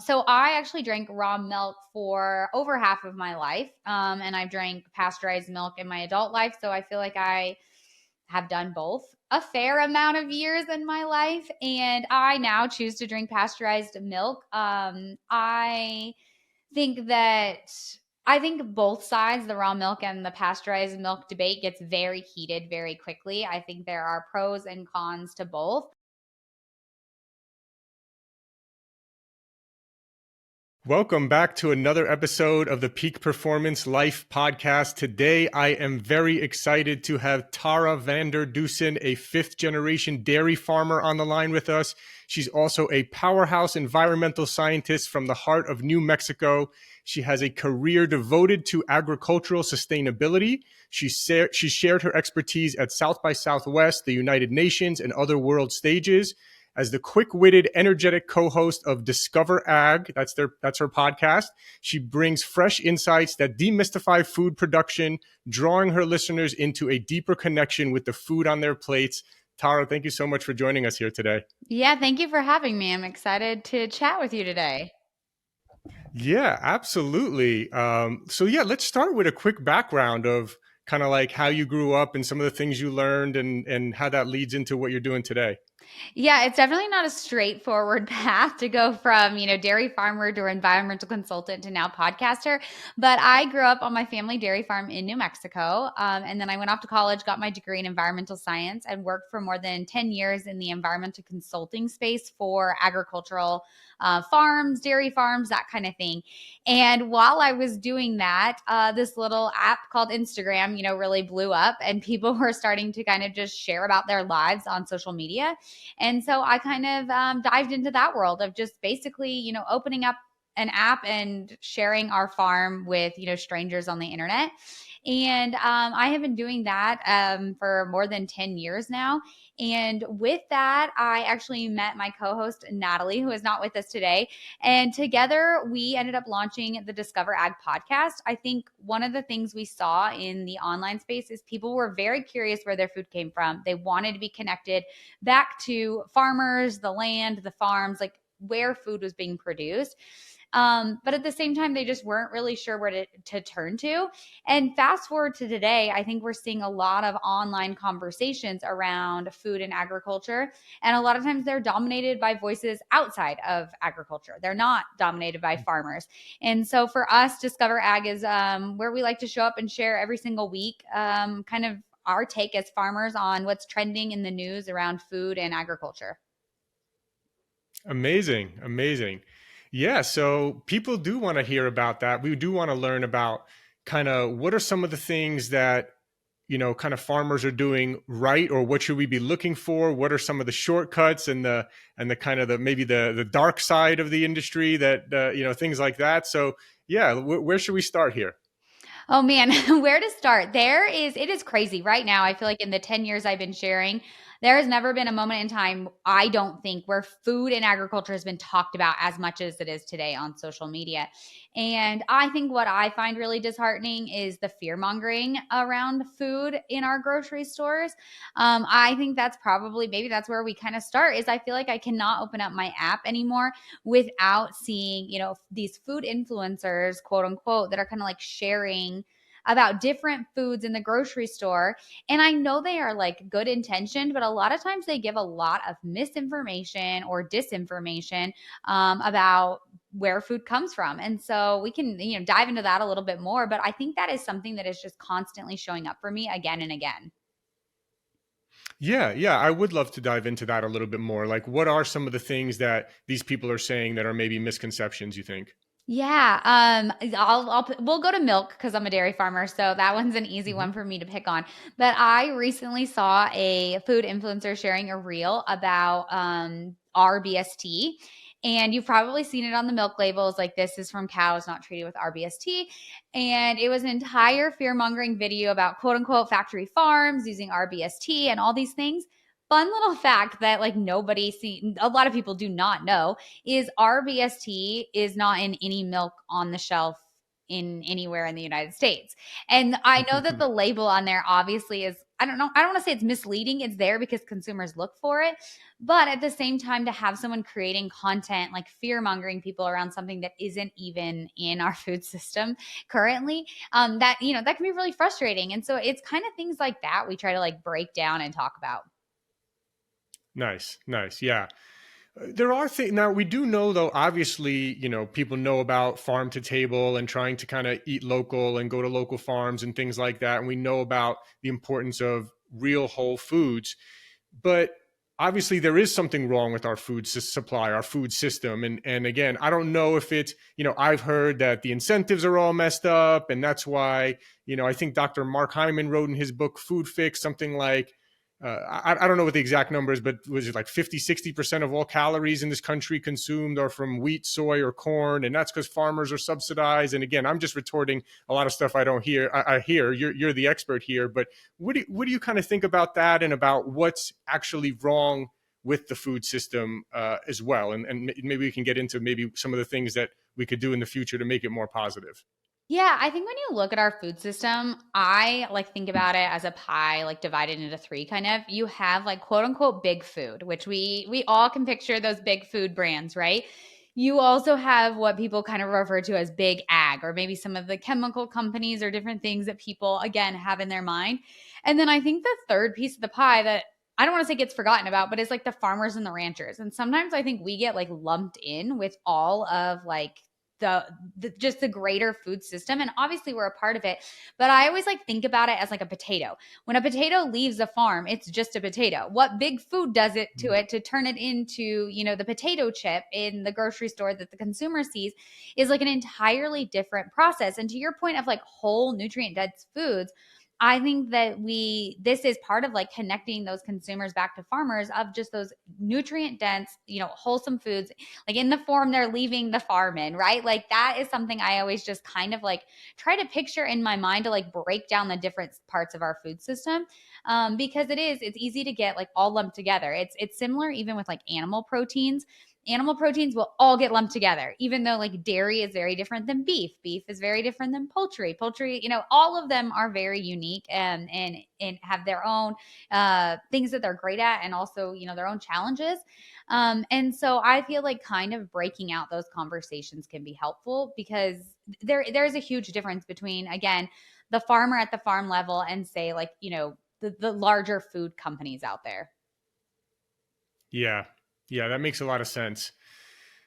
So I actually drank raw milk for over half of my life. And I've drank pasteurized milk in my adult life. So I feel like I have done both a fair amount of years in my life. And I now choose to drink pasteurized milk. Think that I think both sides, the raw milk and the pasteurized milk debate, gets very heated very quickly. I think there are pros and cons to both. Welcome back to another episode of the Peak Performance Life podcast. Today, I am very excited to have Tara Vander Dussen, a fifth-generation dairy farmer, on the line with us. She's also a powerhouse environmental scientist from the heart of New Mexico. She has a career devoted to agricultural sustainability. She shared her expertise at South by Southwest, the United Nations, and other world stages. As the quick-witted, energetic co-host of Discover Ag, that's her podcast, she brings fresh insights that demystify food production, drawing her listeners into a deeper connection with the food on their plates. Tara, thank you so much for joining us here today. Yeah, thank you for having me. I'm excited to chat with you today. Yeah, absolutely. Let's start with a quick background of kind of like how you grew up and some of the things you learned and how that leads into what you're doing today. Yeah, it's definitely not a straightforward path to go from, dairy farmer to environmental consultant to now podcaster. But I grew up on my family dairy farm in New Mexico. And then I went off to college, got my degree in environmental science, and worked for more than 10 years in the environmental consulting space for agricultural farms, dairy farms, that kind of thing. And while I was doing that, this little app called Instagram, really blew up, and people were starting to kind of just share about their lives on social media. And so I kind of dived into that world of just basically, opening up an app and sharing our farm with, strangers on the internet. And I have been doing that for more than 10 years now. And with that, I actually met my co host, Natalie, who is not with us today. And together, we ended up launching the Discover Ag podcast. I think one of the things we saw in the online space is people were very curious where their food came from. They wanted to be connected back to farmers, the land, the farms, like where food was being produced. But at the same time, they just weren't really sure where to turn to. And fast forward to today, I think we're seeing a lot of online conversations around food and agriculture. And a lot of times they're dominated by voices outside of agriculture. They're not dominated by farmers. And so for us, Discover Ag is where we like to show up and share every single week, kind of our take as farmers on what's trending in the news around food and agriculture. Amazing. Amazing. Yeah. So people do want to hear about that. We do want to learn about kind of what are some of the things that, kind of farmers are doing right, or what should we be looking for? What are some of the shortcuts and the kind of maybe the dark side of the industry that, things like that. So yeah, where should we start here? Oh man, where to start? It is crazy right now. I feel like in the 10 years I've been sharing, there has never been a moment in time, I don't think, where food and agriculture has been talked about as much as it is today on social media. And I think what I find really disheartening is the fear mongering around food in our grocery stores. I think that's probably, maybe that's where we kind of start, is I feel like I cannot open up my app anymore without seeing, these food influencers, quote unquote, that are kind of like sharing about different foods in the grocery store. And I know they are like good intentioned, but a lot of times they give a lot of misinformation or disinformation about where food comes from. And so we can, dive into that a little bit more. But I think that is something that is just constantly showing up for me again and again. Yeah, I would love to dive into that a little bit more. Like, what are some of the things that these people are saying that are maybe misconceptions, you think? Yeah, we'll go to milk because I'm a dairy farmer, so that one's an easy Mhm. one for me to pick on. But I recently saw a food influencer sharing a reel about RBST, and you've probably seen it on the milk labels, like this is from cows not treated with RBST. And it was an entire fear mongering video about quote unquote factory farms using RBST and all these things. Fun little fact that like a lot of people do not know is RBST is not in any milk on the shelf in anywhere in the United States. And I know that the label on there obviously is, I don't know, I don't want to say it's misleading. It's there because consumers look for it. But at the same time, to have someone creating content like fear mongering people around something that isn't even in our food system currently, that, that can be really frustrating. And so it's kind of things like that we try to like break down and talk about. Nice, nice. Yeah. There are things now we do know though, obviously, people know about farm to table and trying to kind of eat local and go to local farms and things like that. And we know about the importance of real whole foods. But obviously there is something wrong with our food supply, our food system. And again, I don't know if it's, I've heard that the incentives are all messed up. And that's why, I think Dr. Mark Hyman wrote in his book, Food Fix, something like, I don't know what the exact number is, but was it like 50-60% of all calories in this country consumed are from wheat, soy, or corn? And that's because farmers are subsidized. And again, I'm just retorting a lot of stuff I don't hear. I hear you're the expert here, but what do you kind of think about that and about what's actually wrong with the food system as well? And maybe we can get into maybe some of the things that we could do in the future to make it more positive. Yeah, I think when you look at our food system, I like think about it as a pie, like divided into three kind of. You have like quote unquote big food, which we all can picture those big food brands, right? You also have what people kind of refer to as big ag, or maybe some of the chemical companies or different things that people again have in their mind. And then I think the third piece of the pie that I don't want to say gets forgotten about, but it's like the farmers and the ranchers. And sometimes I think we get like lumped in with all of like just the greater food system, and obviously we're a part of it, but I always like think about it as like a potato. When a potato leaves a farm, it's just a potato. What big food does it to turn it into, the potato chip in the grocery store that the consumer sees is like an entirely different process. And to your point of like whole nutrient dense foods, I think that this is part of like connecting those consumers back to farmers of just those nutrient dense, wholesome foods, like in the form they're leaving the farm in, right? Like that is something I always just kind of like try to picture in my mind to like break down the different parts of our food system. Because it's easy to get like all lumped together. It's similar even with like animal proteins. Animal proteins will all get lumped together, even though like dairy is very different than beef. Beef is very different than poultry. Poultry, all of them are very unique and have their own things that they're great at, and also, their own challenges. And so I feel like kind of breaking out those conversations can be helpful, because there's a huge difference between, again, the farmer at the farm level and say like, the larger food companies out there. Yeah. Yeah, that makes a lot of sense.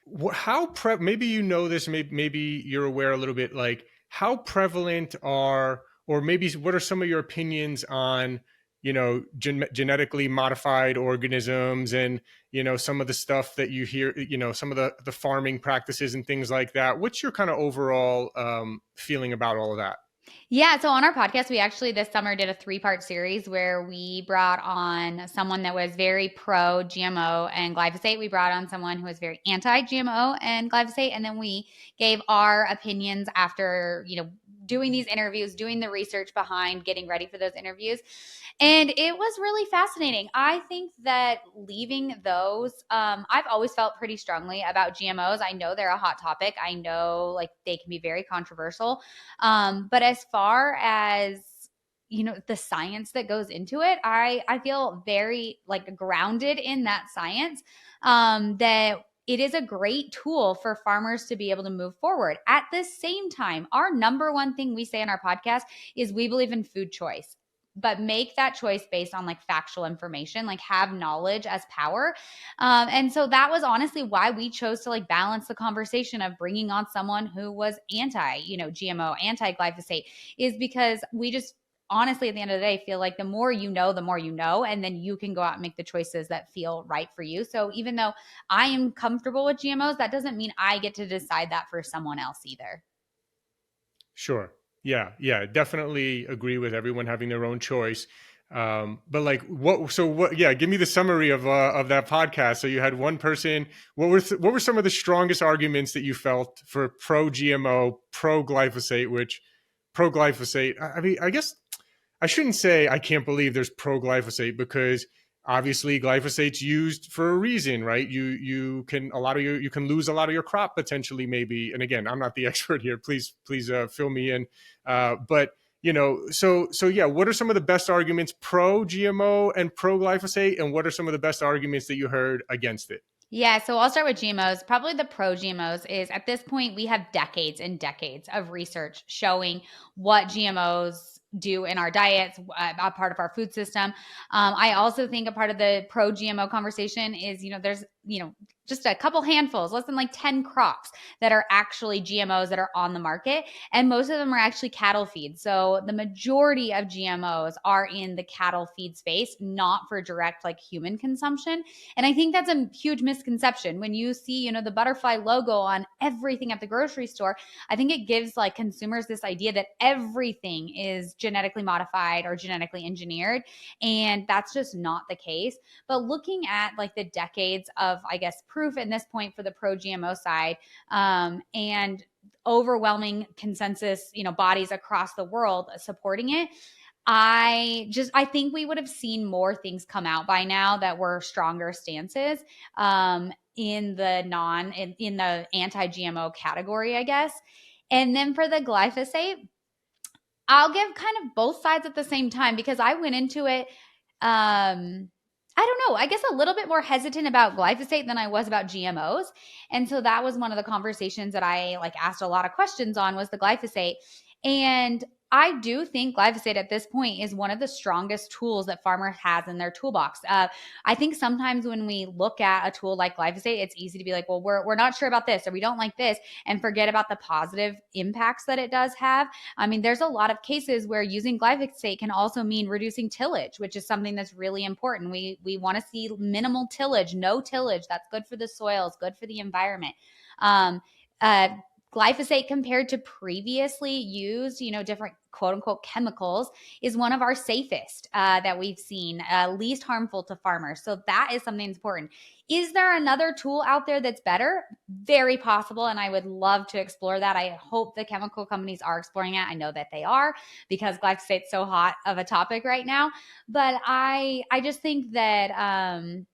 Maybe this, maybe you're aware a little bit, like how prevalent or maybe what are some of your opinions on, genetically modified organisms and, some of the stuff that you hear, some of the farming practices and things like that. What's your kind of overall feeling about all of that? Yeah. So on our podcast, we actually this summer did a 3-part series where we brought on someone that was very pro GMO and glyphosate. We brought on someone who was very anti GMO and glyphosate. And then we gave our opinions after, doing these interviews, doing the research behind getting ready for those interviews. And it was really fascinating. I think that leaving those, I've always felt pretty strongly about GMOs. I know they're a hot topic. I know like they can be very controversial. But as far as the science that goes into it, I feel very like grounded in that science, that it is a great tool for farmers to be able to move forward. At the same time, our number one thing we say in our podcast is we believe in food choice, but make that choice based on like factual information, like have knowledge as power. And so that was honestly why we chose to like balance the conversation of bringing on someone who was anti, GMO, anti glyphosate, is because we just honestly, at the end of the day, feel like the more you know, and then you can go out and make the choices that feel right for you. So even though I am comfortable with GMOs, that doesn't mean I get to decide that for someone else either. Sure. Yeah. Yeah. Definitely agree with everyone having their own choice. But like yeah, give me the summary of that podcast. So you had one person, what were some of the strongest arguments that you felt for pro GMO, pro glyphosate? I mean, I guess I shouldn't say I can't believe there's pro glyphosate, because obviously glyphosate's used for a reason, right? You can lose a lot of your crop potentially, maybe. And again, I'm not the expert here. Please fill me in. But So yeah, what are some of the best arguments pro GMO and pro glyphosate, and what are some of the best arguments that you heard against it? Yeah, so I'll start with GMOs. Probably the pro GMOs is at this point, we have decades and decades of research showing what GMOs do in our diets, a part of our food system. I also think a part of the pro GMO conversation is, there's, just a couple handfuls, less than like 10 crops that are actually GMOs that are on the market. And most of them are actually cattle feed. So the majority of GMOs are in the cattle feed space, not for direct like human consumption. And I think that's a huge misconception. When you see, the butterfly logo on everything at the grocery store, I think it gives like consumers this idea that everything is genetically modified or genetically engineered. And that's just not the case. But looking at like the decades of, I guess, proof at this point for the pro GMO side, and overwhelming consensus, bodies across the world supporting it, I think we would have seen more things come out by now that were stronger stances, in the anti-GMO category, I guess. And then for the glyphosate, I'll give kind of both sides at the same time, because I went into it, I don't know, I guess a little bit more hesitant about glyphosate than I was about GMOs. And so that was one of the conversations that I like asked a lot of questions on, was the glyphosate. And I do think glyphosate at this point is one of the strongest tools that farmer has in their toolbox. I think sometimes when we look at a tool like glyphosate, it's easy to be like, well, we're not sure about this, or we don't like this, and forget about the positive impacts that it does have. I mean, there's a lot of cases where using glyphosate can also mean reducing tillage, which is something that's really important. We want to see minimal tillage, no tillage. That's good for the soils, good for the environment. Um, uh, Glyphosate, compared to previously used, different quote unquote chemicals, is one of our safest that we've seen, least harmful to farmers. So that is something that's important. Is there another tool out there that's better? Very possible. And I would love to explore that. I hope the chemical companies are exploring it. I know that they are, because glyphosate's so hot of a topic right now. But I just think that,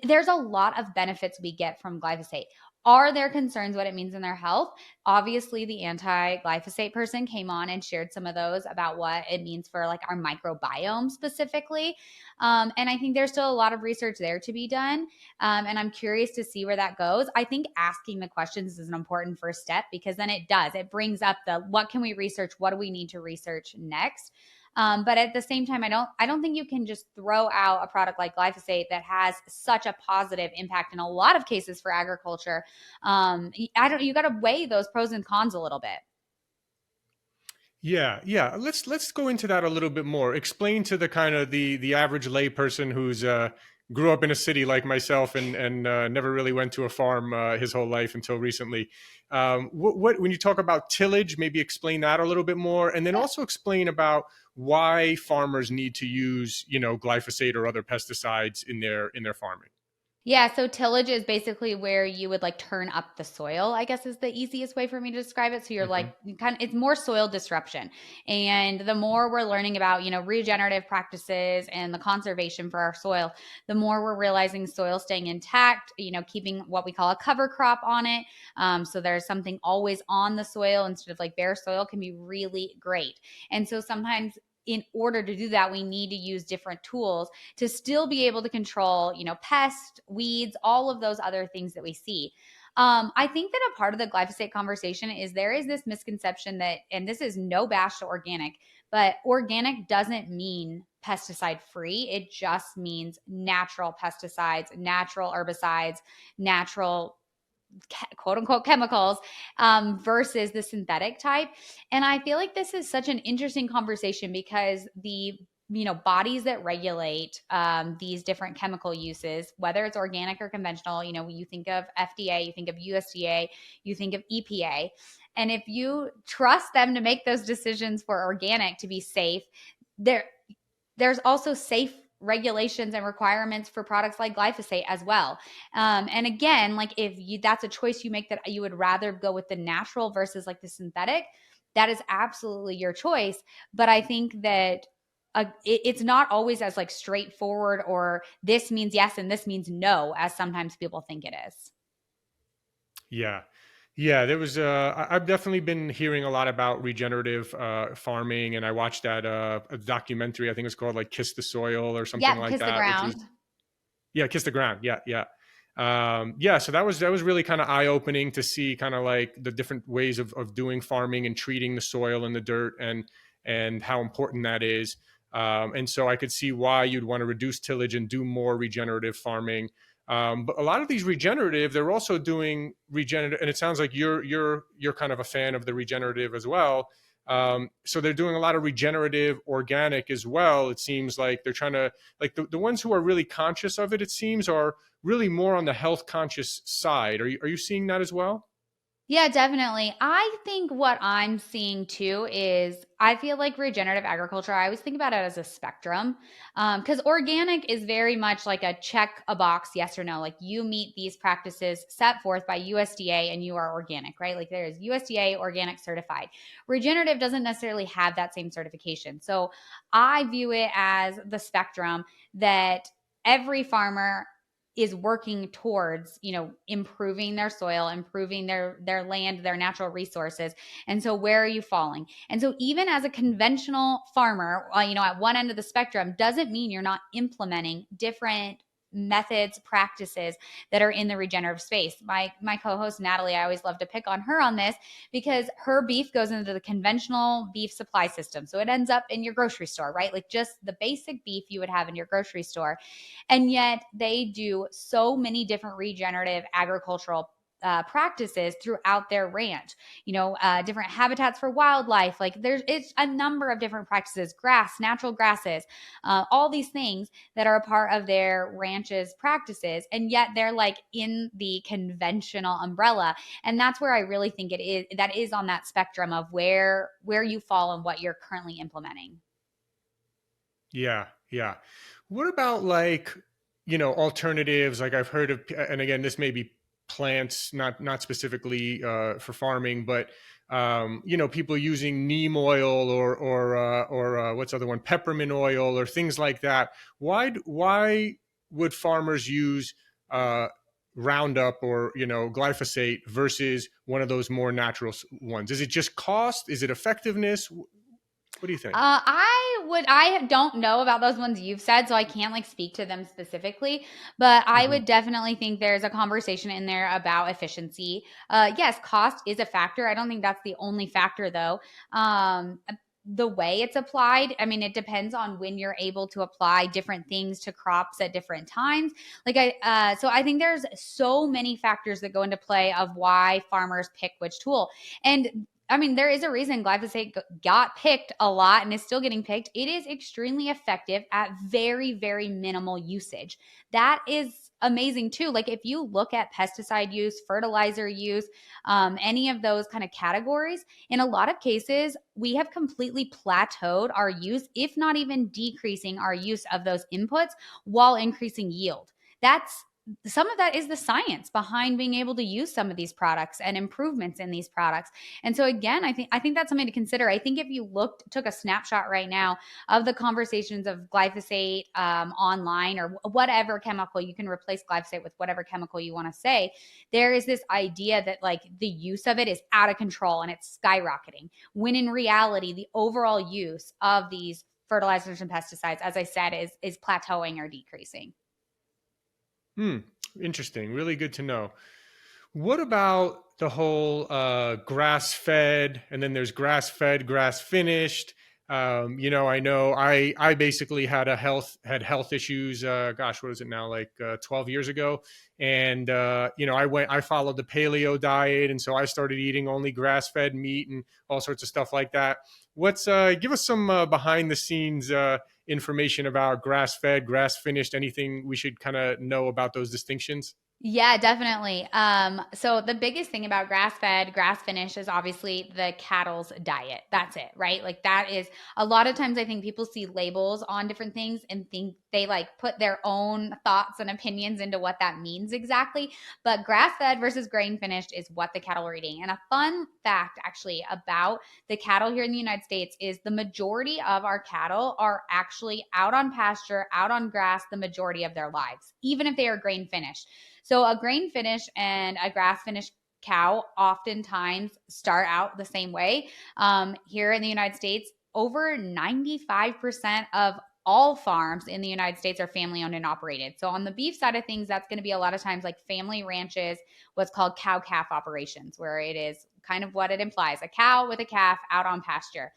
there's a lot of benefits we get from glyphosate. Are there concerns what it means in their health? Obviously, the anti-glyphosate person came on and shared some of those about what it means for like our microbiome specifically. And I think there's still a lot of research there to be done. And I'm curious to see where that goes. I think asking the questions is an important first step, because then it brings up the, what can we research? What do we need to research next? But at the same time, I don't think you can just throw out a product like glyphosate that has such a positive impact in a lot of cases for agriculture. You got to weigh those pros and cons a little bit. Yeah. Let's go into that a little bit more. Explain to the kind of the average layperson who's grew up in a city like myself, and never really went to a farm his whole life until recently. What when you talk about tillage, maybe explain that a little bit more, and then also explain about why farmers need to use glyphosate or other pesticides in their farming. Yeah, so tillage is basically where you would like turn up the soil, I guess is the easiest way for me to describe it. So you're like, Hmm. it's more soil disruption. And the more we're learning about, regenerative practices and the conservation for our soil, the more we're realizing soil staying intact, keeping what we call a cover crop on it. So there's something always on the soil instead of like bare soil, can be really great. And so sometimes, in order to do that, we need to use different tools to still be able to control, pests, weeds, all of those other things that we see. I think that a part of the glyphosate conversation is there is this misconception that, and this is no bash to organic, but organic doesn't mean pesticide free. It just means natural pesticides, natural herbicides, natural quote unquote chemicals, versus the synthetic type. And I feel like this is such an interesting conversation, because the bodies that regulate these different chemical uses, whether it's organic or conventional, you think of FDA, you think of USDA, you think of EPA. And if you trust them to make those decisions for organic to be safe, there there's also safe regulations and requirements for products like glyphosate as well. And again, like if that's a choice you make, that you would rather go with the natural versus like the synthetic, that is absolutely your choice. But I think that it's not always as like straightforward, or this means yes and this means no, as sometimes people think it is. Yeah. Yeah, there was. I've definitely been hearing a lot about regenerative farming, and I watched that a documentary. I think it's called like "Kiss the Soil" or something Yep, like kiss the that, which was ground. yeah, "Kiss the Ground." Yeah, yeah, yeah. So that was really kind of eye opening to see kind of like the different ways of doing farming and treating the soil and the dirt and how important that is. And so I could see why you'd want to reduce tillage and do more regenerative farming. But a lot of these regenerative, they're also doing regenerative, and it sounds like you're kind of a fan of the regenerative as well. So they're doing a lot of regenerative organic as well. It seems like they're trying to like the ones who are really conscious of it. It seems are really more on the health conscious side. Are you seeing that as well? Yeah, definitely. I think what I'm seeing too is I feel like regenerative agriculture, I always think about it as a spectrum. Because organic is very much like a check a box, yes or no. Like you meet these practices set forth by USDA and you are organic, right? Like there is USDA organic certified. Regenerative doesn't necessarily have that same certification. So I view it as the spectrum that every farmer is working towards, improving their soil, improving their land, their natural resources. And so where are you falling? And so even as a conventional farmer, at one end of the spectrum doesn't mean you're not implementing different methods, practices that are in the regenerative space. My co-host Natalie, I always love to pick on her on this because her beef goes into the conventional beef supply system. So it ends up in your grocery store, right? Like just the basic beef you would have in your grocery store. And yet they do so many different regenerative agricultural practices throughout their ranch, different habitats for wildlife. Like it's a number of different practices, grass, natural grasses, all these things that are a part of their ranch's practices. And yet they're like in the conventional umbrella. And that's where I really think that is on that spectrum of where you fall and what you're currently implementing. Yeah, yeah. What about like, alternatives? Like I've heard of, and again, this may be plants, not specifically for farming, but people using neem oil or what's the other one, peppermint oil or things like that. Why would farmers use Roundup or glyphosate versus one of those more natural ones? Is it just cost? Is it effectiveness? What do you think? I don't know about those ones you've said, so I can't like speak to them specifically, but I Hmm. would definitely think there's a conversation in there about efficiency. Yes, cost is a factor. I don't think that's the only factor though. The way it's applied, I mean, it depends on when you're able to apply different things to crops at different times. So I think there's so many factors that go into play of why farmers pick which tool. And I mean, there is a reason glyphosate got picked a lot and is still getting picked. It is extremely effective at very, very minimal usage. That is amazing too. Like if you look at pesticide use, fertilizer use, any of those kind of categories, in a lot of cases, we have completely plateaued our use, if not even decreasing our use of those inputs while increasing yield. That's Some of that is the science behind being able to use some of these products and improvements in these products. And so again, I think that's something to consider. I think if you took a snapshot right now of the conversations of glyphosate online or whatever chemical, you can replace glyphosate with whatever chemical you want to say. There is this idea that like the use of it is out of control and it's skyrocketing. When in reality, the overall use of these fertilizers and pesticides, as I said, is plateauing or decreasing. Hmm. Interesting. Really good to know. What about the whole grass fed, and then there's grass fed, grass finished? I know I basically had health issues. Gosh, what is it now? Like 12 years ago, and I followed the paleo diet, and so I started eating only grass fed meat and all sorts of stuff like that. What's Give us some behind the scenes information about grass fed, grass finished? Anything we should kind of know about those distinctions? Yeah, definitely. So the biggest thing about grass-fed, grass-finished is obviously the cattle's diet. That's it, right? Like that is a lot of times I think people see labels on different things and think they like put their own thoughts and opinions into what that means exactly. But grass-fed versus grain-finished is what the cattle are eating. And a fun fact actually about the cattle here in the United States is the majority of our cattle are actually out on pasture, out on grass the majority of their lives, even if they are grain-finished. So a grain finish and a grass finish cow oftentimes start out the same way. Here in the United States, over 95% of all farms in the United States are family owned and operated. So on the beef side of things, that's going to be a lot of times like family ranches, what's called cow calf operations, where it is kind of what it implies, a cow with a calf out on pasture.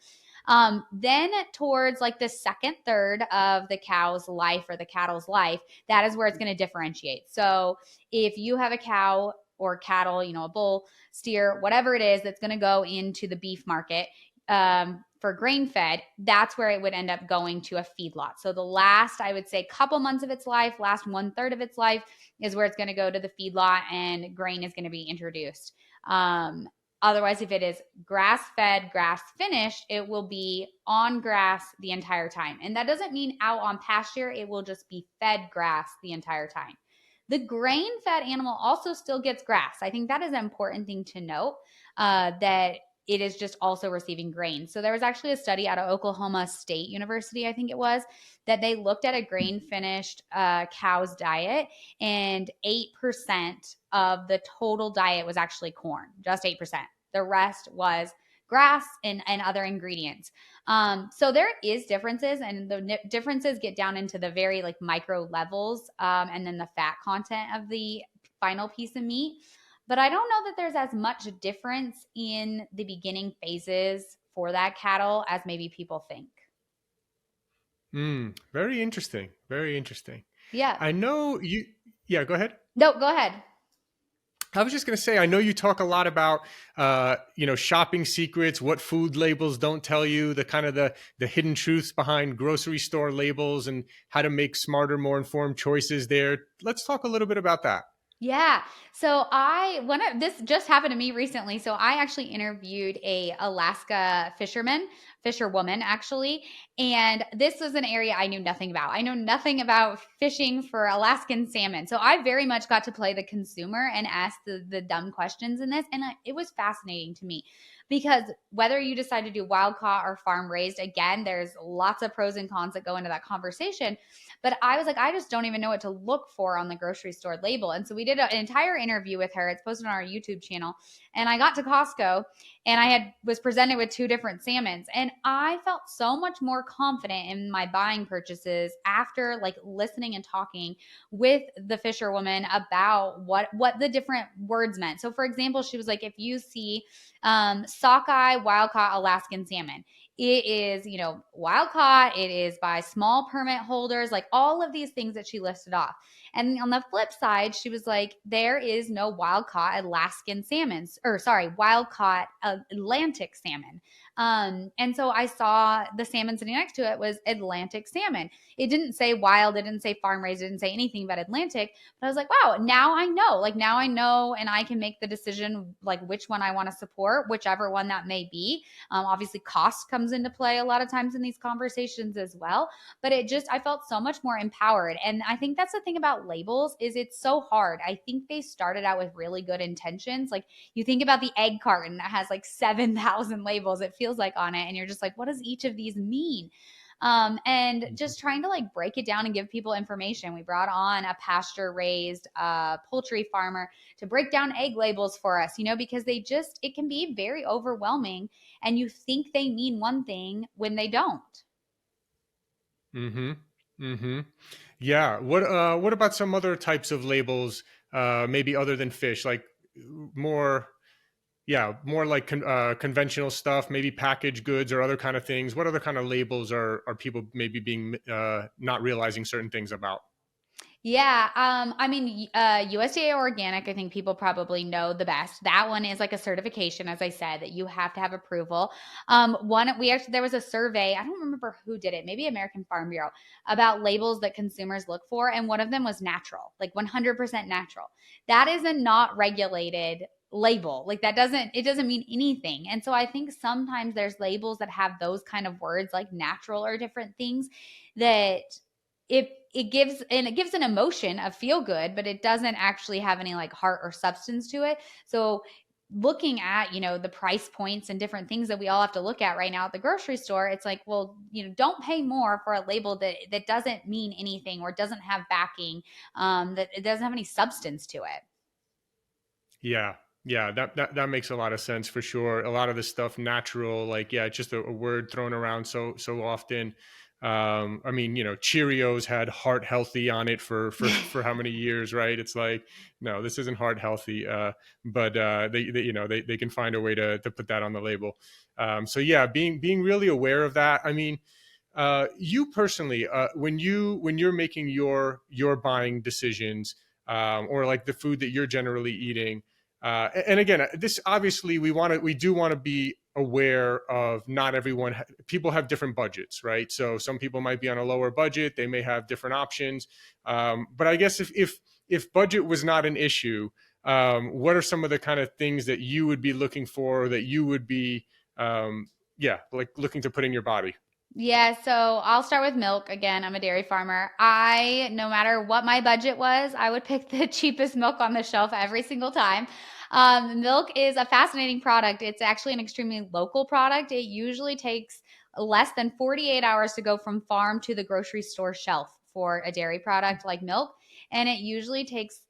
Then towards like the second third of the cow's life or the cattle's life, that is where it's going to differentiate. So if you have a cow or cattle, a bull, steer, whatever it is that's going to go into the beef market, for grain fed, that's where it would end up going to a feedlot. So the last, I would say, couple months of its life, last 1/3 of its life is where it's going to go to the feedlot and grain is going to be introduced. Otherwise, if it is grass fed, grass finished, it will be on grass the entire time. And that doesn't mean out on pasture, it will just be fed grass the entire time. The grain fed animal also still gets grass. I think that is an important thing to note, that it is just also receiving grain. So there was actually a study out of Oklahoma State University, I think it was, that they looked at a grain finished cow's diet, and 8% of the total diet was actually corn, just 8%. The rest was grass and other ingredients. So there is differences, and the differences get down into the very like micro levels, and then the fat content of the final piece of meat. But I don't know that there's as much difference in the beginning phases for that cattle as maybe people think. Very interesting. Very interesting. Yeah. I know you. Yeah, go ahead. No, go ahead. I was just going to say, I know you talk a lot about, shopping secrets, what food labels don't tell you, the kind of the hidden truths behind grocery store labels, and how to make smarter, more informed choices there. Let's talk a little bit about that. Yeah. So this just happened to me recently. So I actually interviewed a Alaska fisherwoman actually, and this was an area I knew nothing about. I know nothing about fishing for Alaskan salmon. So I very much got to play the consumer and ask the dumb questions in this, and it was fascinating to me. Because whether you decide to do wild caught or farm raised, again, there's lots of pros and cons that go into that conversation. But I was like, I just don't even know what to look for on the grocery store label. And so we did an entire interview with her. It's posted on our YouTube channel. And I got to Costco and was presented with two different salmons. And I felt so much more confident in my buying purchases after like listening and talking with the fisherwoman about what the different words meant. So for example, she was like, if you see sockeye wild caught Alaskan salmon, it is, wild caught. It is by small permit holders, like all of these things that she listed off. And on the flip side, she was like, there is no wild caught Alaskan salmons, or sorry, wild caught Atlantic salmon. And so I saw the salmon sitting next to it was Atlantic salmon. It didn't say wild, it didn't say farm raised, it didn't say anything about Atlantic. But I was like, wow, now I know. Like now I know, and I can make the decision like which one I want to support, whichever one that may be. Obviously, cost comes into play a lot of times in these conversations as well. But I felt so much more empowered. And I think that's the thing about labels is it's so hard. I think they started out with really good intentions. Like you think about the egg carton that has like 7,000 labels, it feels like on it. And you're just like, what does each of these mean? And just trying to like break it down and give people information. We brought on a pasture raised poultry farmer to break down egg labels for us, because it can be very overwhelming and you think they mean one thing when they don't. Mm-hmm. Mm-hmm. Yeah. What about some other types of labels, maybe other than fish, like more, more like conventional stuff, maybe packaged goods or other kind of things? What other kind of labels are people maybe being not realizing certain things about? Yeah, I mean, USDA organic, I think people probably know the best. That one is like a certification, as I said, that you have to have approval. There was a survey, I don't remember who did it, maybe American Farm Bureau, about labels that consumers look for, and one of them was natural, like 100% natural. That is a not regulated label. Like it doesn't mean anything. And so I think sometimes there's labels that have those kind of words like natural or different things that it gives an emotion of feel good, but it doesn't actually have any like heart or substance to it. So looking at the price points and different things that we all have to look at right now at the grocery store, it's like, well, don't pay more for a label that doesn't mean anything or doesn't have backing, that it doesn't have any substance to it. Yeah. Yeah, that makes a lot of sense for sure. A lot of the stuff natural, like yeah, it's just a word thrown around so often. I mean, Cheerios had heart healthy on it for how many years, right? It's like, no, this isn't heart healthy. But they can find a way to put that on the label. So yeah, being really aware of that. I mean, you personally, when you're making your buying decisions, or like the food that you're generally eating, and again, this obviously we do want to be aware of not everyone. People have different budgets, right? So some people might be on a lower budget; they may have different options. But I guess if budget was not an issue, what are some of the kind of things that you would be looking for, that you would be, yeah, like looking to put in your body? Yeah, so I'll start with milk. Again, I'm a dairy farmer. No matter what my budget was, I would pick the cheapest milk on the shelf every single time. Milk is a fascinating product. It's actually an extremely local product. It usually takes less than 48 hours to go from farm to the grocery store shelf for a dairy product like milk. And it usually takes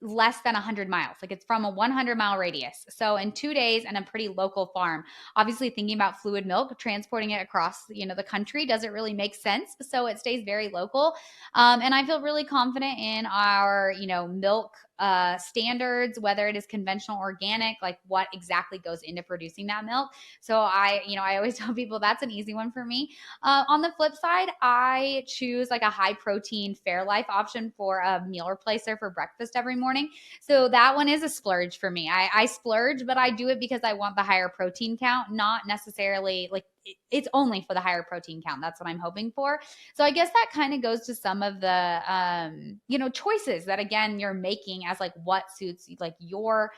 less than 100 miles. Like it's from a 100-mile radius. So in 2 days and a pretty local farm. Obviously, thinking about fluid milk, transporting it across the country doesn't really make sense. So it stays very local. And I feel really confident in our milk standards, whether it is conventional, organic, like what exactly goes into producing that milk. So I always tell people that's an easy one for me. On the flip side, I choose like a high protein Fairlife option for a meal replacer for breakfast every morning. So that one is a splurge for me. I splurge, but I do it because I want the higher protein count, not necessarily like it's only for the higher protein count. That's what I'm hoping for. So I guess that kind of goes to some of the choices that again you're making as like what suits like your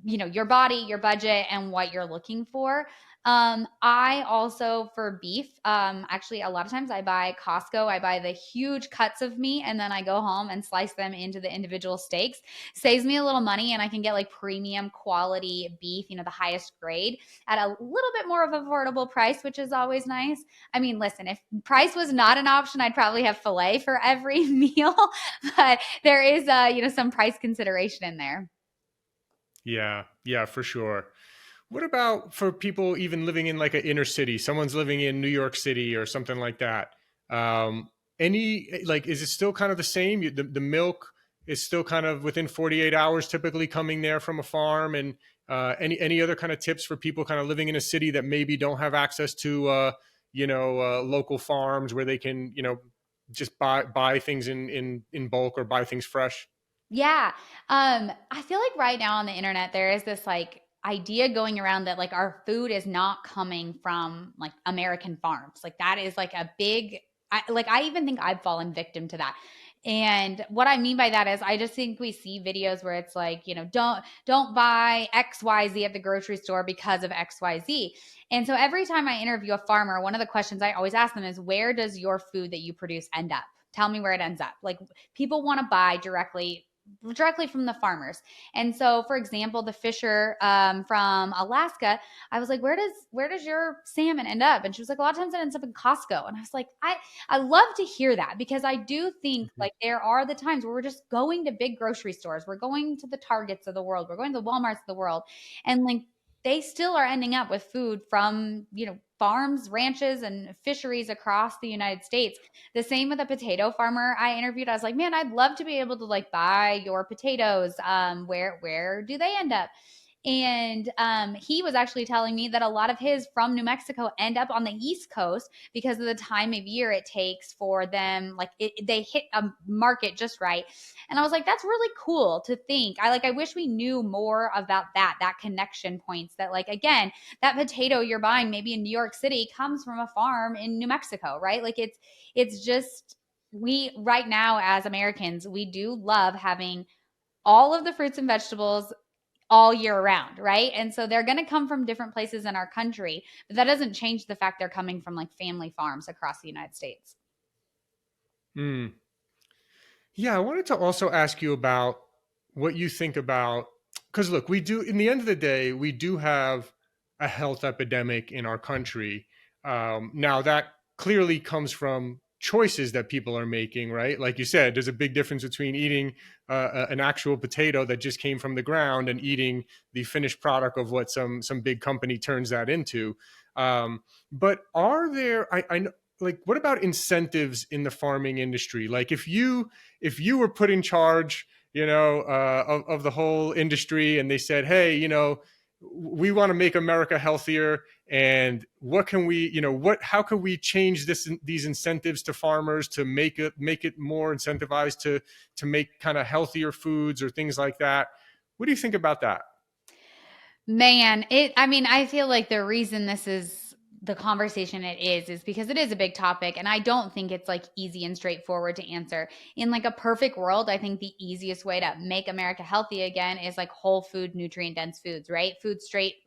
body, your budget, and what you're looking for. I also for beef, actually a lot of times I buy Costco. I buy the huge cuts of meat and then I go home and slice them into the individual steaks. Saves me a little money and I can get like premium quality beef, the highest grade at a little bit more of an affordable price, which is always nice. I mean, listen, if price was not an option, I'd probably have filet for every meal, but there is some price consideration in there. Yeah, yeah, for sure. What about for people even living in like an inner city? Someone's living in New York City or something like that. Like, is it still kind of the same? The milk is still kind of within 48 hours, typically coming there from a farm. And any other kind of tips for people kind of living in a city that maybe don't have access to local farms where they can just buy things in bulk or buy things fresh? Yeah. I feel like right now on the internet there is this like idea going around that like our food is not coming from like American farms. Like that is like a big I even think I've fallen victim to that. And what I mean by that is I just think we see videos where it's like, don't buy XYZ at the grocery store because of XYZ. And so every time I interview a farmer, one of the questions I always ask them is where does your food that you produce end up? Tell me where it ends up. Like people want to buy directly from the farmers. And so, for example, the fisher from Alaska, I was like, where does your salmon end up? And she was like, a lot of times it ends up in Costco. And I was like, I love to hear that because I do think Mhm. like there are the times where we're just going to big grocery stores, we're going to the Targets of the world, we're going to the Walmarts of the world, and like they still are ending up with food from farms, ranches, and fisheries across the United States. The same with a potato farmer I interviewed. I was like, man, I'd love to be able to like buy your potatoes. Where do they end up? And he was actually telling me that a lot of his from New Mexico end up on the East Coast because of the time of year it takes for them. Like they hit a market just right. And I was like, that's really cool to think. I wish we knew more about that connection points that like, again, that potato you're buying maybe in New York City comes from a farm in New Mexico, right? Like it's just we right now as Americans, we do love having all of the fruits and vegetables all year round, right? And so they're going to come from different places in our country, but that doesn't change the fact they're coming from like family farms across the United States. Mm. Yeah, I wanted to also ask you about what you think about, because look, we do, in the end of the day, we do have a health epidemic in our country. Now, that clearly comes from choices that people are making, right? Like you said, there's a big difference between eating an actual potato that just came from the ground and eating the finished product of what some big company turns that into. But are there, I know, like, what about incentives in the farming industry? Like, if you were put in charge, of the whole industry, and they said, hey, we want to make America healthier, and what can we, how can we change these incentives to farmers to make it more incentivized to make kind of healthier foods or things like that? What do you think about that? Man, I mean, I feel like the reason this is the conversation it is because it is a big topic. And I don't think it's like easy and straightforward to answer. In like a perfect world, I think the easiest way to make America healthy again is like whole food, nutrient dense foods, right? Food straight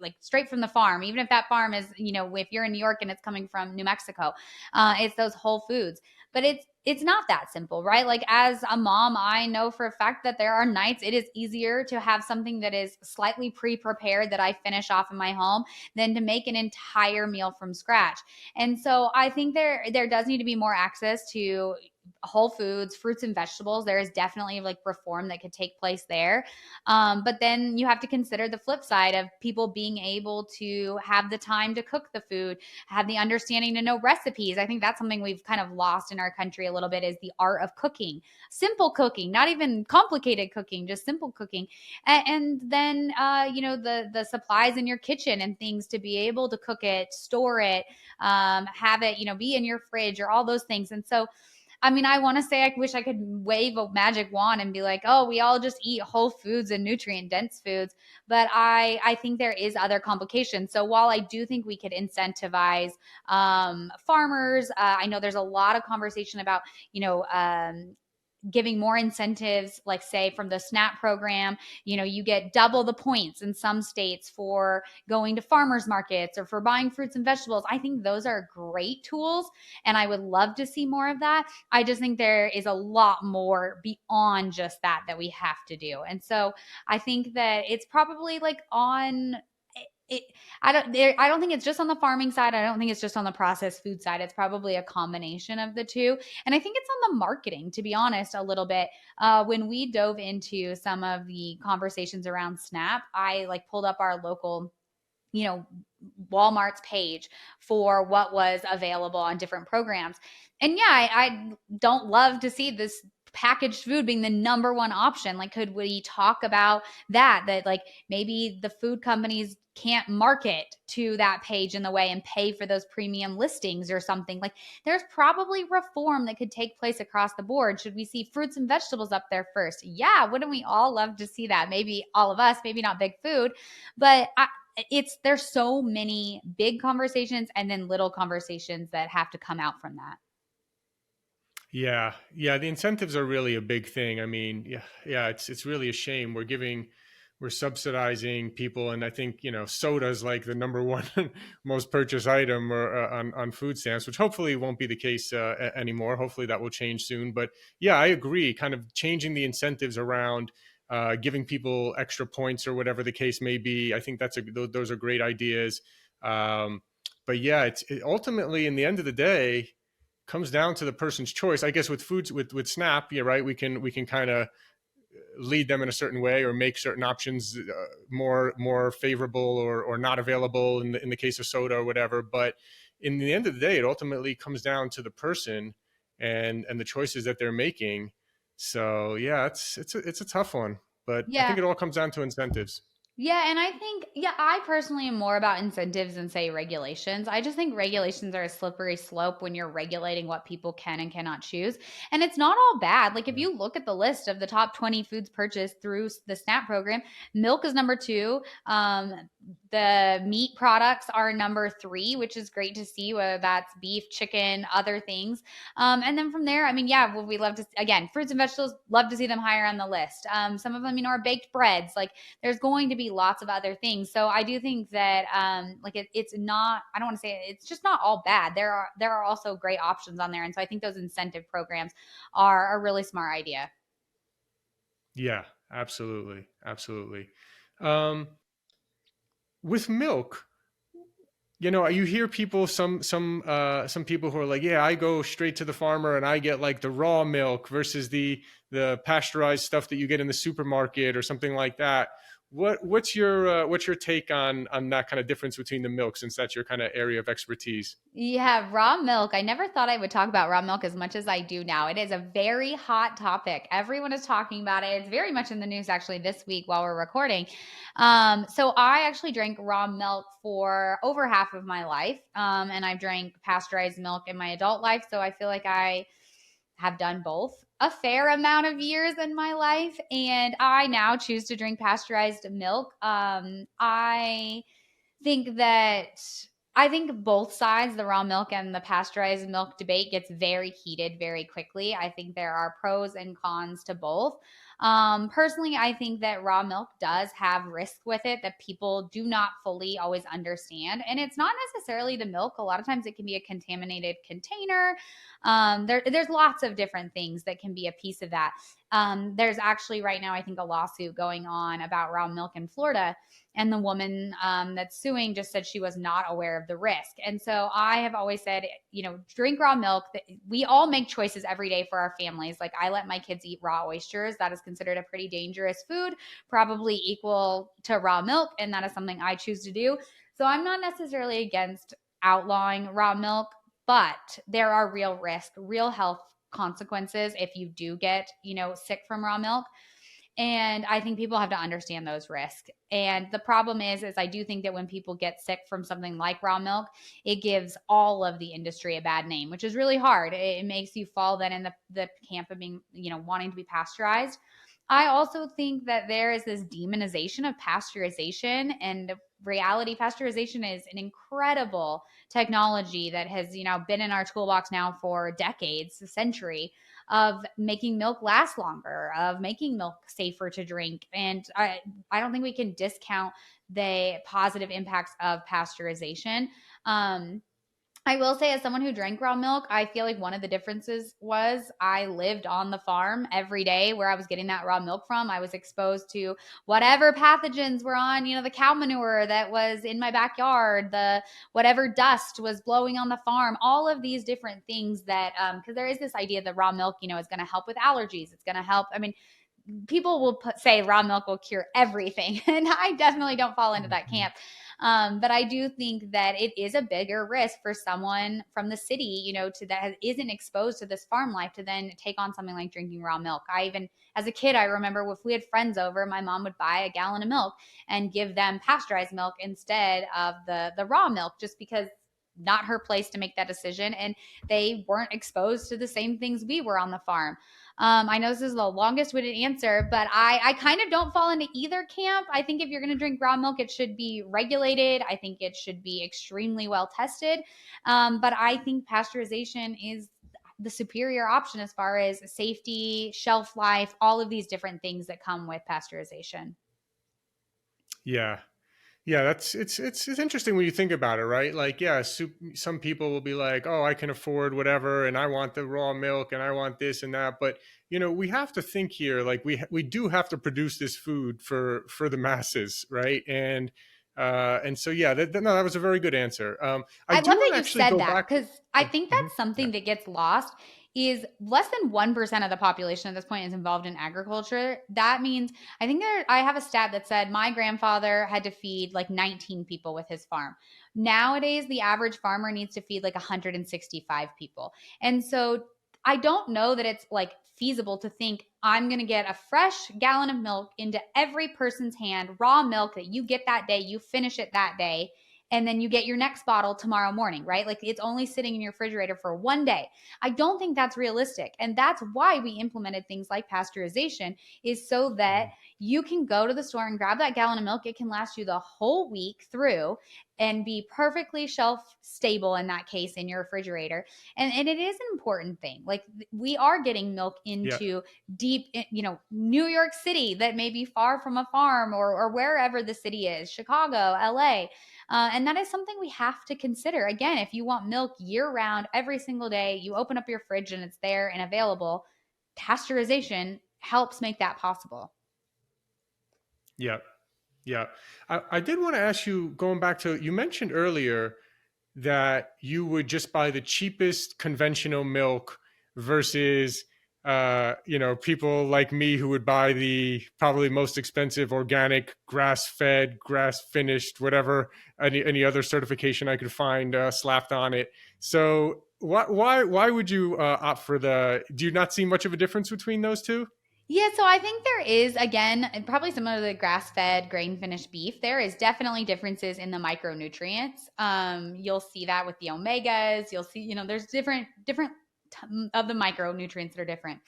from the farm. Even if that farm is, if you're in New York and it's coming from New Mexico, it's those whole foods. But it's not that simple, right? Like as a mom, I know for a fact that there are nights it is easier to have something that is slightly pre-prepared that I finish off in my home than to make an entire meal from scratch. And so I think there does need to be more access to whole foods, fruits and vegetables. There is definitely like reform that could take place there. But then you have to consider the flip side of people being able to have the time to cook the food, have the understanding to know recipes. I think that's something we've kind of lost in our country a little bit is the art of cooking, simple cooking, not even complicated cooking, just simple cooking. And then, the supplies in your kitchen and things to be able to cook it, store it, have it, be in your fridge or all those things. And so, I mean, I want to say I wish I could wave a magic wand and be like, oh, we all just eat whole foods and nutrient dense foods. But I think there is other complications. So while I do think we could incentivize farmers, I know there's a lot of conversation about, giving more incentives, like say from the SNAP program, you get double the points in some states for going to farmers markets or for buying fruits and vegetables. I think those are great tools and I would love to see more of that. I just think there is a lot more beyond just that we have to do. And so I think that it's probably like on it, I don't think it's just on the farming side. I don't think it's just on the processed food side. It's probably a combination of the two. And I think it's on the marketing, to be honest, a little bit. When we dove into some of the conversations around SNAP, I like pulled up our local, you know, Walmart's page for what was available on different programs. And yeah, I don't love to see this packaged food being the number one option. Like, could we talk about that like maybe the food companies can't market to that page in the way and pay for those premium listings or something? Like, there's probably reform that could take place across the board. Should we see fruits and vegetables up there first? Yeah, wouldn't we all love to see that? Maybe all of us, maybe not big food, but there's so many big conversations and then little conversations that have to come out from that. Yeah, the incentives are really a big thing. I mean, yeah, it's really a shame. We're subsidizing people, and I think soda is like the number one most purchased item or, on food stamps, which hopefully won't be the case anymore. Hopefully that will change soon. But yeah, I agree. Kind of changing the incentives around, giving people extra points or whatever the case may be. I think those are great ideas. But yeah, ultimately, in the end of the day, comes down to the person's choice. I guess with foods, with SNAP, yeah, right. We can kind of lead them in a certain way or make certain options more favorable or not available in the case of soda or whatever. But in the end of the day, it ultimately comes down to the person and the choices that they're making. So yeah, it's a tough one, but I think Yeah. it all comes down to incentives. Yeah, and I think, yeah, I personally am more about incentives than say regulations. I just think regulations are a slippery slope when you're regulating what people can and cannot choose. And it's not all bad. Like if Yeah. you look at the list of the top 20 foods purchased through the SNAP program, milk is number two. The meat products are number three, which is great to see, whether that's beef, chicken, other things. And then from there, I mean, yeah, well, we love to, again, fruits and vegetables, love to see them higher on the list. Some of them, are baked breads. Like there's going to be lots of other things. So I do think that like it's not, I don't want to say it's just not all bad. There are also great options on there. And so I think those incentive programs are a really smart idea. Yeah, absolutely. Um, with milk, You hear people, some people who are like, yeah, I go straight to the farmer and I get like the raw milk versus the pasteurized stuff that you get in the supermarket or something like that. What's your take on that kind of difference between the milk, since that's your kind of area of expertise? Yeah, raw milk. I never thought I would talk about raw milk as much as I do now. It is a very hot topic. Everyone is talking about it. It's very much in the news actually this week while we're recording. So I actually drank raw milk for over half of my life. And I've drank pasteurized milk in my adult life. So I feel like I have done both a fair amount of years in my life. And I now choose to drink pasteurized milk. I think that I think both sides, the raw milk and the pasteurized milk debate, gets very heated very quickly. I think there are pros and cons to both. Personally, I think that raw milk does have risk with it that people do not fully always understand. And it's not necessarily the milk. A lot of times it can be a contaminated container. There's lots of different things that can be a piece of that. There's actually right now, I think, a lawsuit going on about raw milk in Florida, and the woman that's suing just said she was not aware of the risk. And so I have always said, drink raw milk. We all make choices every day for our families. Like I let my kids eat raw oysters. That is considered a pretty dangerous food, probably equal to raw milk. And that is something I choose to do. So I'm not necessarily against outlawing raw milk, but there are real risks, real health consequences if you do get, sick from raw milk. And I think people have to understand those risks. And the problem is I do think that when people get sick from something like raw milk, it gives all of the industry a bad name, which is really hard. It makes you fall then in the camp of being, wanting to be pasteurized. I also think that there is this demonization of pasteurization, and reality pasteurization is an incredible technology that has, been in our toolbox now for decades, a century, of making milk last longer, of making milk safer to drink. And I don't think we can discount the positive impacts of pasteurization. I will say, as someone who drank raw milk, I feel like one of the differences was I lived on the farm every day where I was getting that raw milk from. I was exposed to whatever pathogens were on, the cow manure that was in my backyard, the whatever dust was blowing on the farm, all of these different things that, because there is this idea that raw milk, is going to help with allergies. It's going to help. I mean, people will say raw milk will cure everything. And I definitely don't fall into that camp. But I do think that it is a bigger risk for someone from the city, to that isn't exposed to this farm life to then take on something like drinking raw milk. As a kid, I remember if we had friends over, my mom would buy a gallon of milk and give them pasteurized milk instead of the raw milk, just because not her place to make that decision. And they weren't exposed to the same things we were on the farm. I know this is the longest winded answer, but I kind of don't fall into either camp. I think if you're going to drink raw milk, it should be regulated. I think it should be extremely well tested. But I think pasteurization is the superior option as far as safety, shelf life, all of these different things that come with pasteurization. Yeah. Yeah, it's interesting when you think about it, right? Like, yeah, some people will be like, "Oh, I can afford whatever, and I want the raw milk, and I want this and that." But we have to think here. Like, we do have to produce this food for the masses, right? And so yeah, no, that was a very good answer. I I do love want that to you actually said go that, back. because I think Mhm. that's Yeah. something that gets lost. Is less than 1% of the population at this point is involved in agriculture. That means, I have a stat that said my grandfather had to feed like 19 people with his farm. Nowadays, the average farmer needs to feed like 165 people. And so I don't know that it's like feasible to think I'm going to get a fresh gallon of milk into every person's hand, raw milk that you get that day, you finish it that day, and then you get your next bottle tomorrow morning, right? Like it's only sitting in your refrigerator for one day. I don't think that's realistic. And that's why we implemented things like pasteurization, is so that Mhm. you can go to the store and grab that gallon of milk. It can last you the whole week through and be perfectly shelf stable in that case in your refrigerator. And it is an important thing. Like we are getting milk Yeah. into deep, New York City that may be far from a farm, or wherever the city is, Chicago, LA. And that is something we have to consider. Again, if you want milk year round, every single day, you open up your fridge and it's there and available, pasteurization helps make that possible. Yeah. Yeah. I did want to ask you, going back to, you mentioned earlier, that you would just buy the cheapest conventional milk versus people like me who would buy the probably most expensive organic, grass-fed, grass-finished, whatever any other certification I could find slapped on it. So why would you opt for the? Do you not see much of a difference between those two? Yeah, so I think there is, again, probably similar to the grass-fed, grain-finished beef. There is definitely differences in the micronutrients. You'll see that with the omegas. You'll see, there's different of the micronutrients that are different.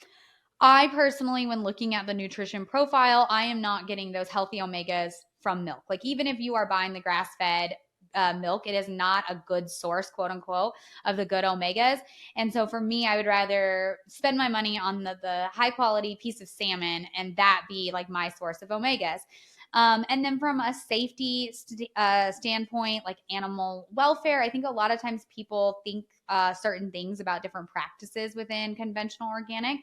I personally, when looking at the nutrition profile, I am not getting those healthy omegas from milk. Like even if you are buying the grass-fed milk, it is not a good source, quote unquote, of the good omegas. And so for me, I would rather spend my money on the high quality piece of salmon and that be like my source of omegas. And then from a safety standpoint, like animal welfare, I think a lot of times people think certain things about different practices within conventional organic.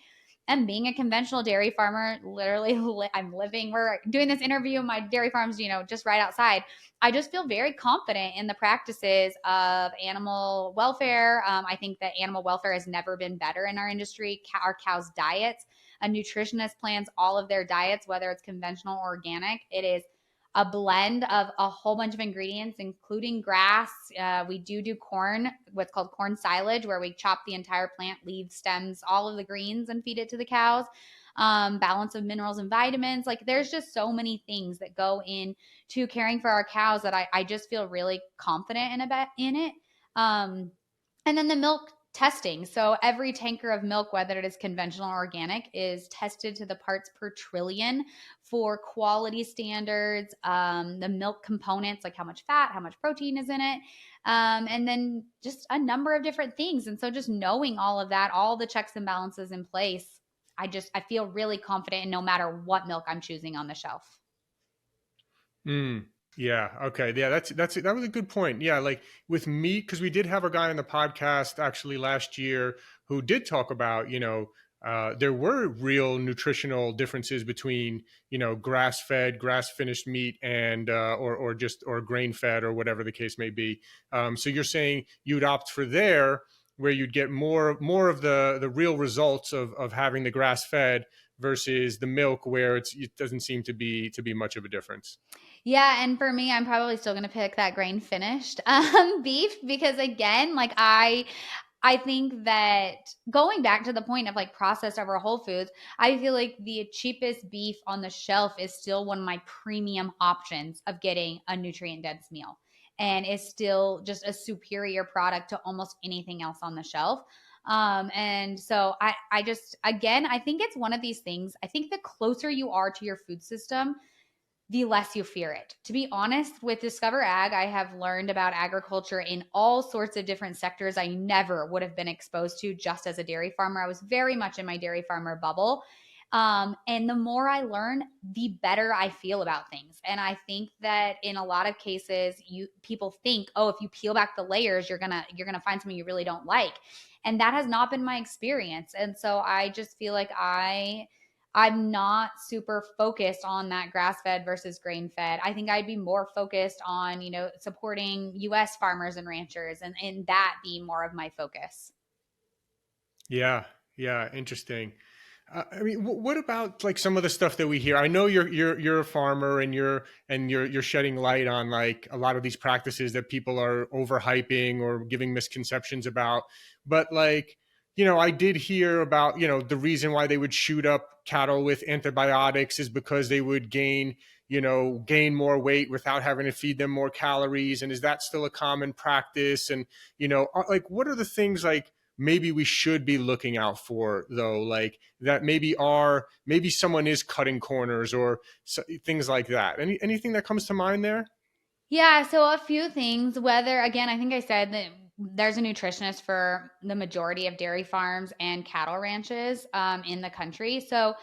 And being a conventional dairy farmer, literally, we're doing this interview. My dairy farm's, just right outside. I just feel very confident in the practices of animal welfare. I think that animal welfare has never been better in our industry. Our cows' diets, a nutritionist plans all of their diets, whether it's conventional or organic. It is a blend of a whole bunch of ingredients, including grass. We do corn, what's called corn silage, where we chop the entire plant, leaves, stems, all of the greens, and feed it to the cows. Balance of minerals and vitamins. Like there's just so many things that go into caring for our cows that I just feel really confident in it. And then the milk testing. So every tanker of milk, whether it is conventional or organic, is tested to the parts per trillion for quality standards, the milk components, like how much fat, how much protein is in it, and then just a number of different things. And so just knowing all of that, all the checks and balances in place, I feel really confident in no matter what milk I'm choosing on the shelf. Mm, yeah. Okay. Yeah. That was a good point. Yeah. Like with meat, because we did have a guy on the podcast actually last year who did talk about, there were real nutritional differences between, grass fed, grass finished meat and, or grain fed or whatever the case may be. So you're saying you'd opt for there where you'd get more of the real results of having the grass fed versus the milk where it doesn't seem to be much of a difference. Yeah, and for me, I'm probably still gonna pick that grain finished beef because again, like I think that going back to the point of like processed over whole foods, I feel like the cheapest beef on the shelf is still one of my premium options of getting a nutrient dense meal. And is still just a superior product to almost anything else on the shelf. And so I just, again, I think it's one of these things. I think the closer you are to your food system, the less you fear it. To be honest, with Discover Ag, I have learned about agriculture in all sorts of different sectors I never would have been exposed to just as a dairy farmer. I was very much in my dairy farmer bubble. And the more I learn, the better I feel about things. And I think that in a lot of cases, people think, oh, if you peel back the layers, you're gonna find something you really don't like. And that has not been my experience. And so I just feel like I'm not super focused on that grass fed versus grain fed. I think I'd be more focused on, supporting US farmers and ranchers and that be more of my focus. Yeah, yeah, interesting. I mean, what about like some of the stuff that we hear? I know you're a farmer and you're shedding light on like a lot of these practices that people are overhyping or giving misconceptions about. But like, I did hear about, the reason why they would shoot up cattle with antibiotics is because they would gain more weight without having to feed them more calories. And is that still a common practice? And, like, what are the things like maybe we should be looking out for though, like that maybe someone is cutting corners or things like that. Anything that comes to mind there? Yeah, so a few things. Whether, again, I think I said that there's a nutritionist for the majority of dairy farms and cattle ranches in the country. So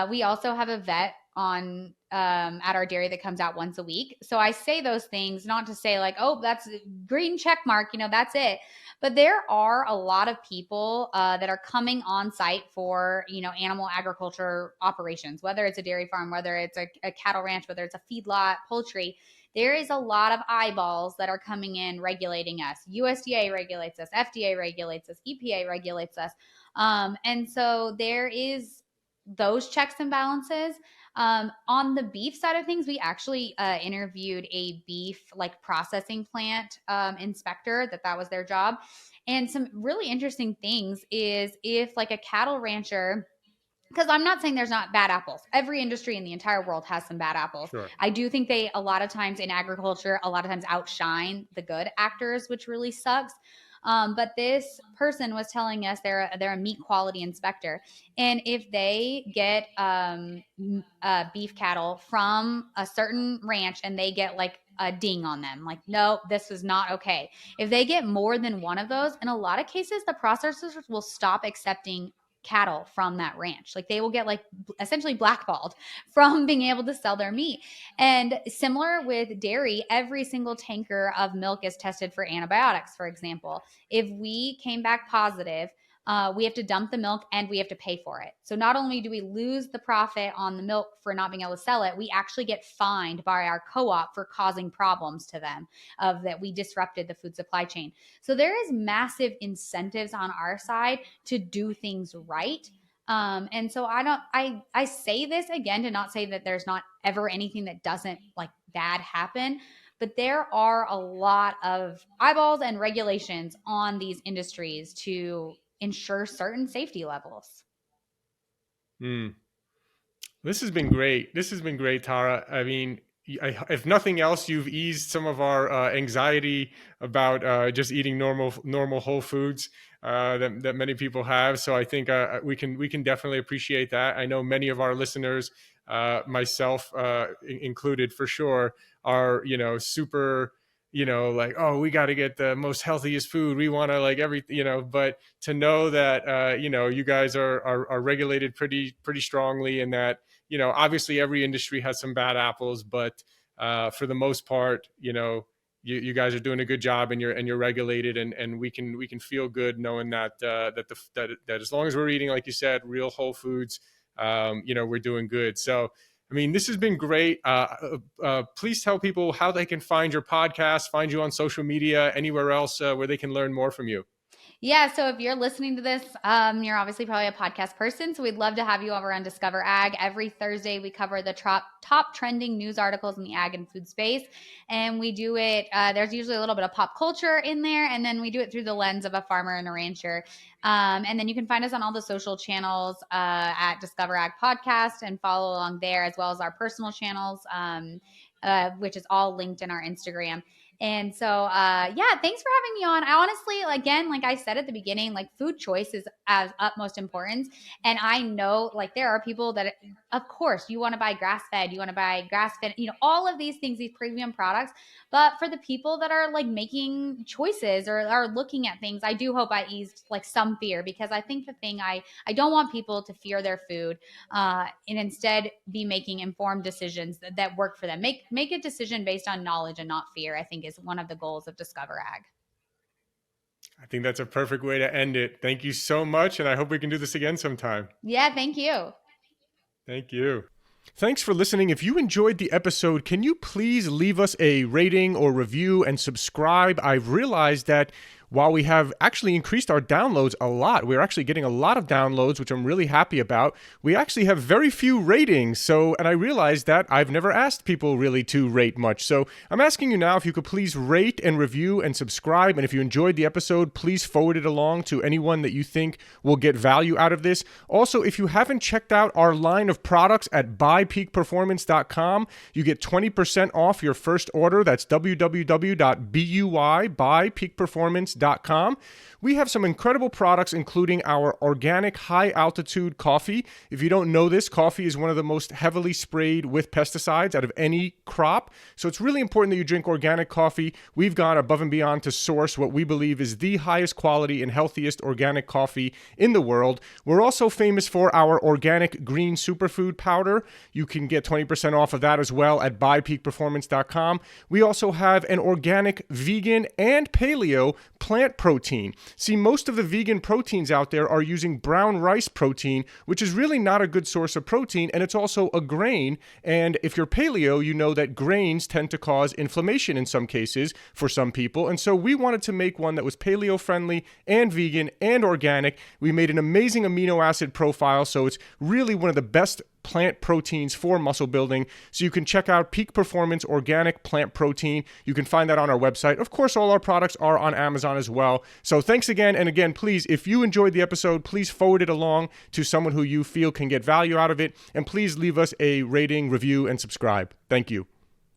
we also have a vet on at our dairy that comes out once a week. So I say those things not to say like, oh, that's a green check mark, that's it. But there are a lot of people that are coming on site for, animal agriculture operations, whether it's a dairy farm, whether it's a cattle ranch, whether it's a feedlot, poultry. there is a lot of eyeballs that are coming in regulating us. USDA regulates us, FDA regulates us, EPA regulates us. And so there is those checks and balances. On the beef side of things, we actually interviewed a beef like processing plant inspector that was their job. And some really interesting things is if like a cattle rancher, because I'm not saying there's not bad apples. Every industry in the entire world has some bad apples. Sure. I do think they, a lot of times in agriculture, a lot of times outshine the good actors, which really sucks. But this person was telling us they're a meat quality inspector, and if they get beef cattle from a certain ranch and they get like a ding on them, like, no, this is not okay. If they get more than one of those, in a lot of cases, the processors will stop accepting cattle from that ranch. Like they will get like essentially blackballed from being able to sell their meat. And similar with dairy, every single tanker of milk is tested for antibiotics, for example. If we came back positive, we have to dump the milk and we have to pay for it. So not only do we lose the profit on the milk for not being able to sell it, we actually get fined by our co-op for causing problems to them of that we disrupted the food supply chain. So there is massive incentives on our side to do things right. And so I say this again to not say that there's not ever anything that doesn't like bad happen, but there are a lot of eyeballs and regulations on these industries to ensure certain safety levels. This has been great. This has been great, Tara. I mean, if nothing else, you've eased some of our anxiety about just eating normal whole foods that many people have. So I think we can definitely appreciate that. I know many of our listeners, myself included for sure, are super like, oh, we got to get the most healthiest food. We want to like but to know that you guys are regulated pretty strongly, and that obviously every industry has some bad apples, but for the most part, you guys are doing a good job, and you're regulated, and we can feel good knowing that that as long as we're eating, like you said, real whole foods, we're doing good. So I mean, this has been great. Please tell people how they can find your podcast, find you on social media, anywhere else where they can learn more from you. Yeah, so if you're listening to this, you're obviously probably a podcast person, so we'd love to have you over on Discover Ag. Every Thursday, we cover the top trending news articles in the ag and food space, and we do it, there's usually a little bit of pop culture in there, and then we do it through the lens of a farmer and a rancher. And then you can find us on all the social channels at Discover Ag Podcast and follow along there, as well as our personal channels, which is all linked in our Instagram. And so, yeah, thanks for having me on. I honestly, again, like I said at the beginning, like food choice is as utmost importance. And I know like there are people that, of course, you want to buy grass-fed, you want to buy grass-fed, all of these things, these premium products. But for the people that are like making choices or are looking at things, I do hope I eased like some fear, because I think the thing I don't want people to fear their food and instead be making informed decisions that work for them. Make a decision based on knowledge and not fear, I think is one of the goals of Discover Ag. I think that's a perfect way to end it. Thank you so much, and I hope we can do this again sometime. Yeah, thank you. Thank you. Thanks for listening. If you enjoyed the episode, can you please leave us a rating or review and subscribe? I've realized that while we have actually increased our downloads a lot, we're actually getting a lot of downloads, which I'm really happy about. We actually have very few ratings. And I realized that I've never asked people really to rate much. So I'm asking you now if you could please rate and review and subscribe. And if you enjoyed the episode, please forward it along to anyone that you think will get value out of this. Also, if you haven't checked out our line of products at buypeakperformance.com, you get 20% off your first order. That's www.buypeakperformance.com. We have some incredible products, including our organic high-altitude coffee. If you don't know this, coffee is one of the most heavily sprayed with pesticides out of any crop. So it's really important that you drink organic coffee. We've gone above and beyond to source what we believe is the highest quality and healthiest organic coffee in the world. We're also famous for our organic green superfood powder. You can get 20% off of that as well at buypeakperformance.com. We also have an organic, vegan, and paleo plant protein. See, most of the vegan proteins out there are using brown rice protein, which is really not a good source of protein, and it's also a grain. And if you're paleo, you know that grains tend to cause inflammation in some cases for some people. And so we wanted to make one that was paleo friendly and vegan and organic. We made an amazing amino acid profile, so it's really one of the best plant proteins for muscle building. So you can check out Peak Performance Organic Plant Protein. You can find that on our website. Of course, all our products are on Amazon as well. So thanks again. And again, please, if you enjoyed the episode, please forward it along to someone who you feel can get value out of it. And please leave us a rating, review, and subscribe. Thank you.